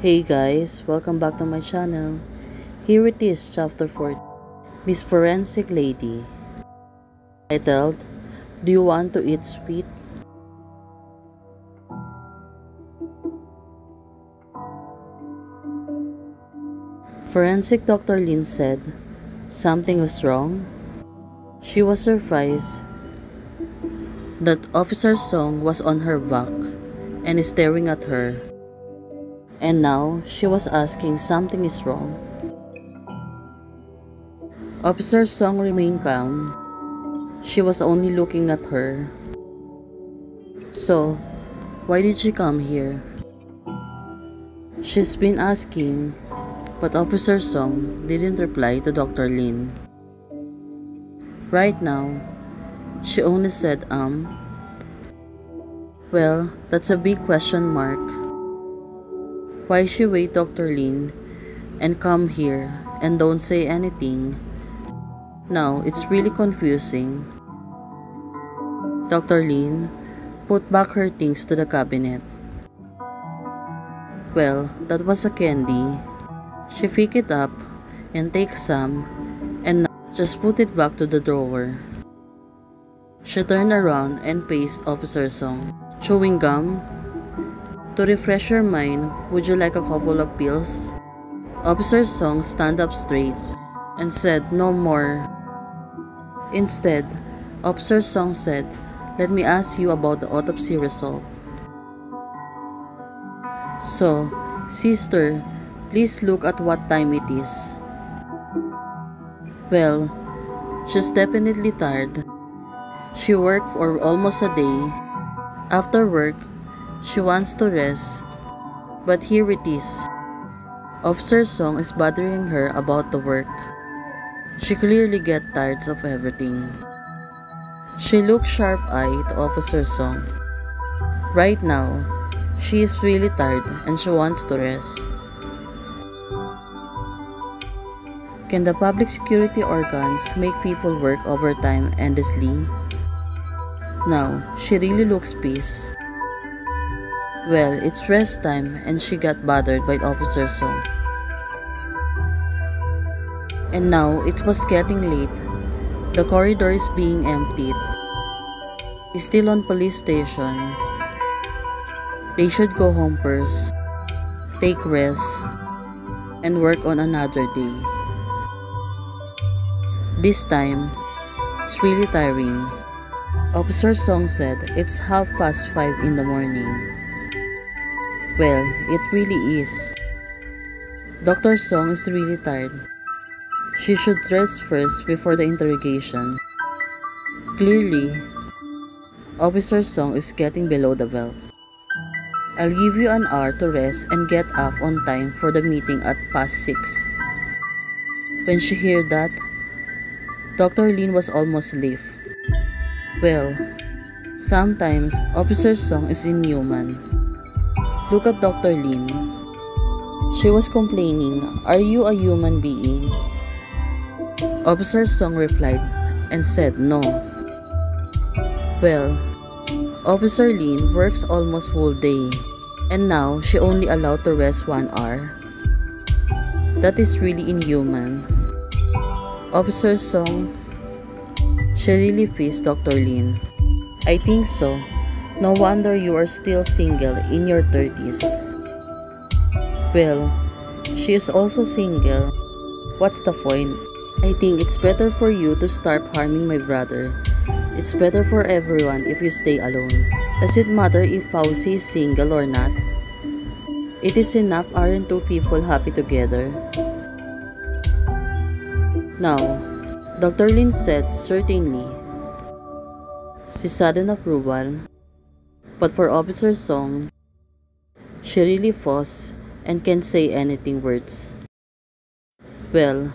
Hey guys, welcome back to my channel. Here it is, chapter 4, Miss Forensic Lady. Titled, Do You Want to Eat Sweet? Forensic Dr. Lin said something was wrong. She was surprised that Officer Song was on her back and staring at her. And now she was asking something is wrong. Officer Song remained calm. She was only looking at her. So, why did she come here? She's been asking, but Officer Song didn't reply to Dr. Lin. Right now, she only said, Well, that's a big question mark. Why she wait Dr. Lin and come here and don't say anything? Now it's really confusing. Dr. Lin put back her things to the cabinet. Well, that was a candy. She picked it up and take some and now just put it back to the drawer. She turned around and faced Officer Song. Chewing gum? To refresh your mind, would you like a couple of pills? Officer Song stood up straight and said no more. Instead, Officer Song said, Let me ask you about the autopsy result. So, sister, please look at what time it is. Well, she's definitely tired. She worked for almost a day. After work, she wants to rest, but here it is. Officer Song is bothering her about the work. She clearly gets tired of everything. She looked sharp-eyed to Officer Song. Right now, she is really tired and she wants to rest. Can the public security organs make people work overtime endlessly? Now, she really looks pissed. Well, it's rest time and she got bothered by Officer Song. And now it was getting late. The corridor is being emptied. He's still on police station. They should go home first, take rest, and work on another day. This time, it's really tiring. Officer Song said it's 5:30 in the morning. Well, it really is. Dr. Song is really tired. She should rest first before the interrogation. Clearly, Officer Song is getting below the belt. I'll give you an hour to rest and get up on time for the meeting at 6:30. When she heard that, Dr. Lin was almost late. Well, sometimes Officer Song is inhuman. Look at Dr. Lin. She was complaining, Are you a human being? Officer Song replied and said no. Well, Officer Lin works almost whole day and now she only allowed to rest 1 hour. That is really inhuman. Officer Song, she really faced Dr. Lin. I think so. No wonder you are still single in your 30s. Well, she is also single. What's the point? I think it's better for you to start harming my brother. It's better for everyone if you stay alone. Does it matter if Fauci is single or not? It is enough, aren't two people happy together? Now, Dr. Lin said certainly. She sudden approval. But for Officer Song, she really fussed and can't say anything words. Well,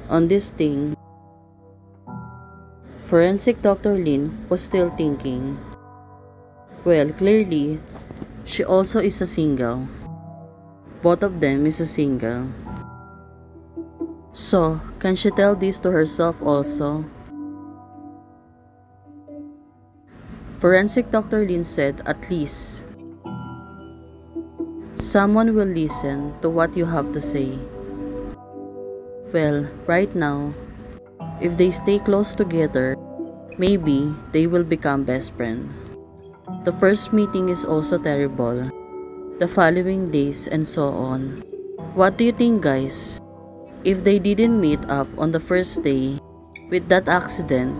on this thing, Forensic Dr. Lin was still thinking. Well, clearly, she also is a single. Both of them is a single. So, can she tell this to herself also? Forensic Dr. Lin said at least Someone will listen to what you have to say. Well, right now, if they stay close together, maybe they will become best friends. The first meeting is also terrible. The following days and so on. What do you think, guys? If they didn't meet up on the first day with that accident,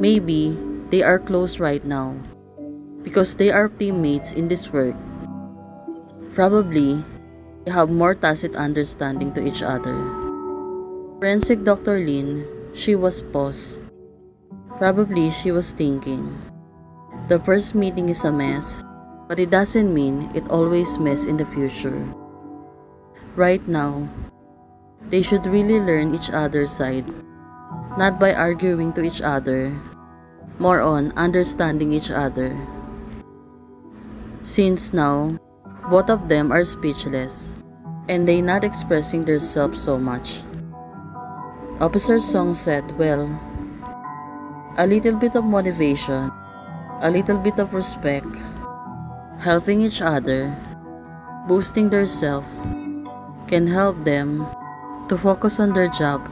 maybe they are close right now because they are teammates in this work. Probably, they have more tacit understanding to each other. Forensic Dr. Lin, she was paused. Probably she was thinking, the first meeting is a mess, but it doesn't mean it always mess in the future. Right now, they should really learn each other's side, not by arguing to each other, more on understanding each other. Since now, both of them are speechless, and they not expressing themselves so much. Officer Song said, well, a little bit of motivation, a little bit of respect, helping each other, boosting themselves, can help them to focus on their job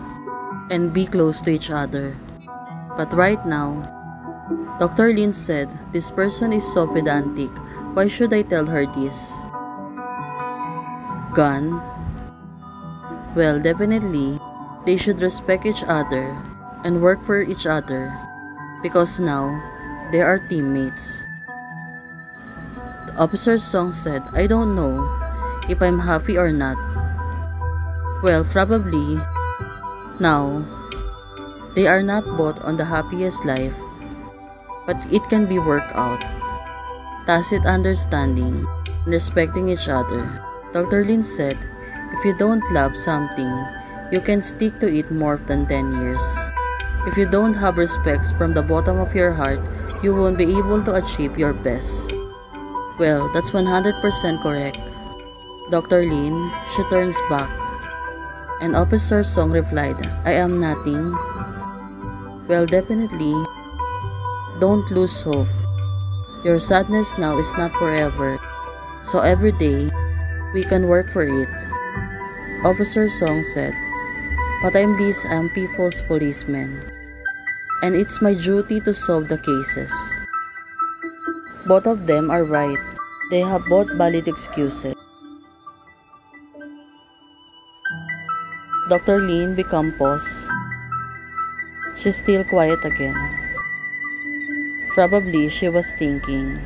and be close to each other. But right now, Dr. Lin said, this person is so pedantic. Why should I tell her this? Gone? Well, definitely, they should respect each other and work for each other because now they are teammates. The officer's song said, I don't know if I'm happy or not. Well, probably now they are not both on the happiest life, but it can be worked out. Tacit understanding and respecting each other. Dr. Lin said, if you don't love something, you can stick to it more than 10 years. If you don't have respect from the bottom of your heart, you won't be able to achieve your best. Well, that's 100% correct. Dr. Lin, she turns back. And Officer Song replied, I am nothing. Well, definitely, don't lose hope. Your sadness now is not forever, so every day, we can work for it. Officer Song said, but I'm Liz M. People's policeman, and it's my duty to solve the cases. Both of them are right. They have both valid excuses. Dr. Lin became paused. She's still quiet again. Probably she was thinking,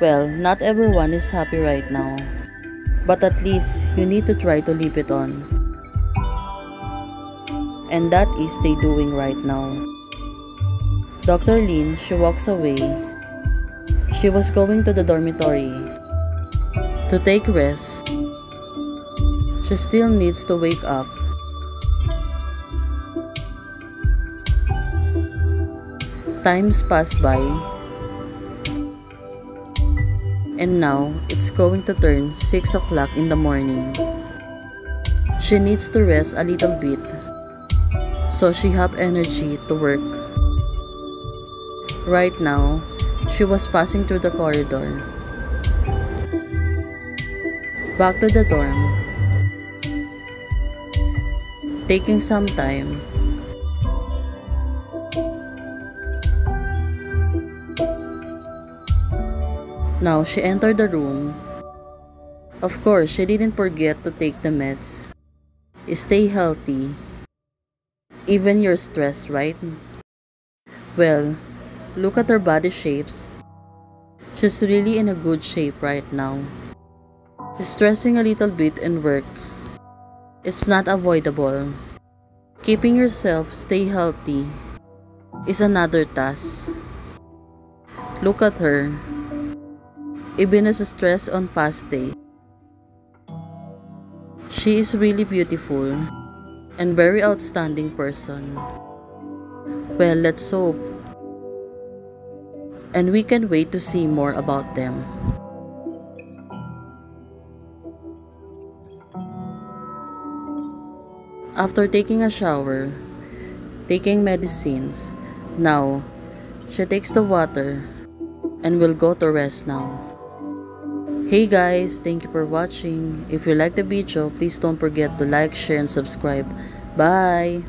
well, not everyone is happy right now, but at least you need to try to leave it on. And that is they doing right now. Dr. Lin, she walks away. She was going to the dormitory to take rest. She still needs to wake up. Times pass by, and now it's going to turn 6 o'clock in the morning. She needs to rest a little bit so she have energy to work. Right now, she was passing through the corridor back to the dorm, taking some time. Now she entered the room. Of course, she didn't forget to take the meds. Stay healthy. Even you're stressed, right? Well, look at her body shapes. She's really in a good shape right now. Stressing a little bit in work. It's not avoidable. Keeping yourself stay healthy is another task. Look at her. Even as stressed on fast day, she is really beautiful and very outstanding person. Well, let's hope. And we can wait to see more about them. After taking a shower, taking medicines, now she takes the water and will go to rest now. Hey guys, thank you for watching. If you like the video, please don't forget to like, share, and subscribe. Bye!